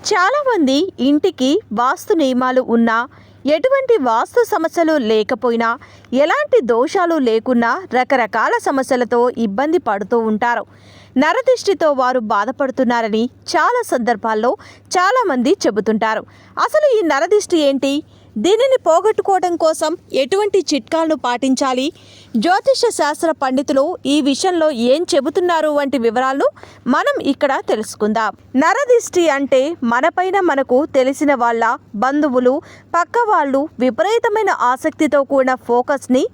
చాలామంది ఇంటికి వాస్తు నియమాలు ఉన్నా, ఎటువంటి వాస్తు సమస్యలు లేకపోయినా, ఎలాంటి దోషాలు లేకున్నా రకరకాల సమస్యలతో ఇబ్బంది పడుతూ ఉంటారు. నరదిష్టితో వారు బాధపడుతున్నారని చాలా సందర్భాల్లో చాలామంది చెబుతుంటారు. అసలు ఈ నరదిష్టి ఏంటి? దీనిని పోగొట్టుకోవడం కోసం ఎటువంటి చిట్కాలను పాటించాలి? జ్యోతిష శాస్త్ర పండితులు ఈ విషయంలో ఏం చెబుతున్నారు వంటి వివరాలను మనం ఇక్కడ తెలుసుకుందాం. నరదిష్టి అంటే మనపైన మనకు తెలిసిన వాళ్ళ, బంధువులు, పక్క వాళ్ళు విపరీతమైన ఆసక్తితో కూడిన ఫోకస్ని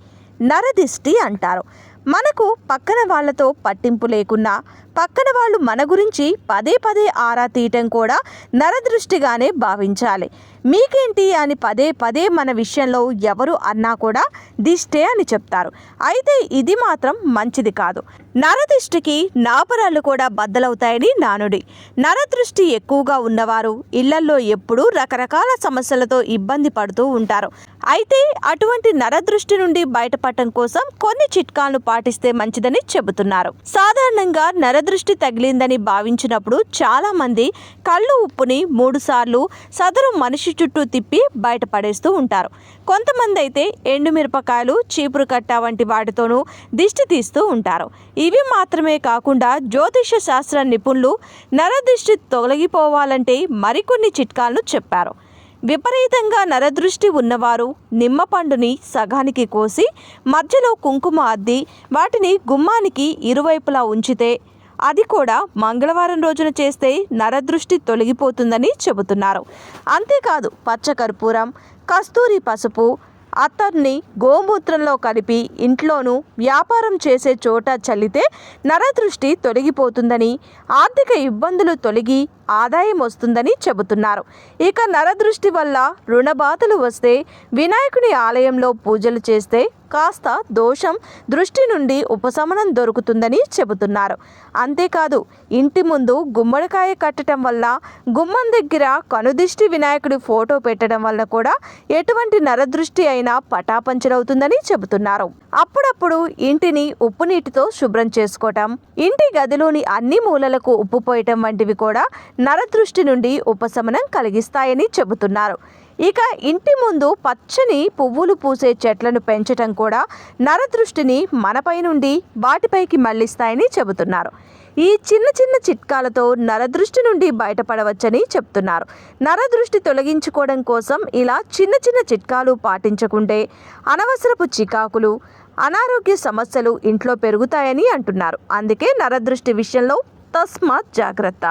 నరదిష్టి అంటారు. మనకు పక్కన వాళ్ళతో పట్టింపు లేకున్నా, పక్కన వాళ్ళు మన గురించి పదే పదే ఆరా తీయటం కూడా నరదృష్టిగానే భావించాలి. మీకేంటి అని పదే పదే మన విషయంలో ఎవరు అన్నా కూడా దిష్టే అని చెప్తారు. అయితే ఇది మాత్రం మంచిది కాదు. నరదిష్టికి నాపరాలు కూడా బద్దలవుతాయని నానుడి. నరదృష్టి ఎక్కువగా ఉన్నవారు ఇళ్లల్లో ఎప్పుడూ రకరకాల సమస్యలతో ఇబ్బంది పడుతూ ఉంటారు. అయితే అటువంటి నరదృష్టి నుండి బయటపడటం కోసం కొన్ని చిట్కాలను పాటిస్తే మంచిదని చెబుతున్నారు. సాధారణంగా నరదృష్టి తగిలిందని భావించినప్పుడు చాలా మంది కళ్ళు ఉప్పుని 3 సార్లు సదరు మనిషి చుట్టూ తిప్పి బయటపడేస్తూ ఉంటారు. కొంతమంది అయితే ఎండుమిరపకాయలు, చీపురు కట్ట వంటి వాటితోనూ దిష్టి తీస్తూ ఉంటారు. ఇవి మాత్రమే కాకుండా జ్యోతిష శాస్త్ర నిపుణులు నరదృష్టి తొలగిపోవాలంటే మరికొన్ని చిట్కాలను చెప్పారు. విపరీతంగా నరదృష్టి ఉన్నవారు నిమ్మ పండుని సగానికి కోసి మధ్యలో కుంకుమ అద్ది వాటిని గుమ్మానికి ఇరువైపులా ఉంచితే, అది కూడా మంగళవారం రోజున చేస్తే నరదృష్టి తొలగిపోతుందని చెబుతున్నారు. అంతేకాదు పచ్చకర్పూరం, కస్తూరి పసుపు, అత్తర్ని గోమూత్రంలో కలిపి ఇంట్లోనూ వ్యాపారం చేసే చోట చల్లితే నరదృష్టి తొలగిపోతుందని, ఆర్థిక ఇబ్బందులు తొలగి ఆదాయం వస్తుందని చెబుతున్నారు. ఇక నరదృష్టి వల్ల రుణబాధలు వస్తే వినాయకుని ఆలయంలో పూజలు చేస్తే కాస్త దోషం, దృష్టి నుండి ఉపశమనం దొరుకుతుందని చెబుతున్నారు. అంతేకాదు ఇంటి ముందు గుమ్మడికాయ కట్టడం వల్ల, గుమ్మం దగ్గర కనుదిష్టి వినాయకుడి ఫోటో పెట్టడం వల్ల కూడా ఎటువంటి నరదృష్టి అయినా పటాపంచలవుతుందని చెబుతున్నారు. అప్పుడప్పుడు ఇంటిని ఉప్పు నీటితో శుభ్రం చేసుకోవటం, ఇంటి గదిలోని అన్ని మూలలకు ఉప్పు పోయటం వంటివి కూడా నరదృష్టి నుండి ఉపశమనం కలిగిస్తాయని చెబుతున్నారు. ఇక ఇంటి ముందు పచ్చని పువ్వులు పూసే చెట్లను పెంచటం కూడా నరదృష్టిని మనపై నుండి వాటిపైకి మళ్లిస్తాయని చెబుతున్నారు. ఈ చిన్న చిన్న చిట్కాలతో నరదృష్టి నుండి బయటపడవచ్చని చెప్తున్నారు. నరదృష్టి తొలగించుకోవడం కోసం ఇలా చిన్న చిన్న చిట్కాలు పాటించకుంటే అనవసరపు చికాకులు, అనారోగ్య సమస్యలు ఇంట్లో పెరుగుతాయని అంటున్నారు. అందుకే నరదృష్టి విషయంలో తస్మాత్ జాగ్రత్త.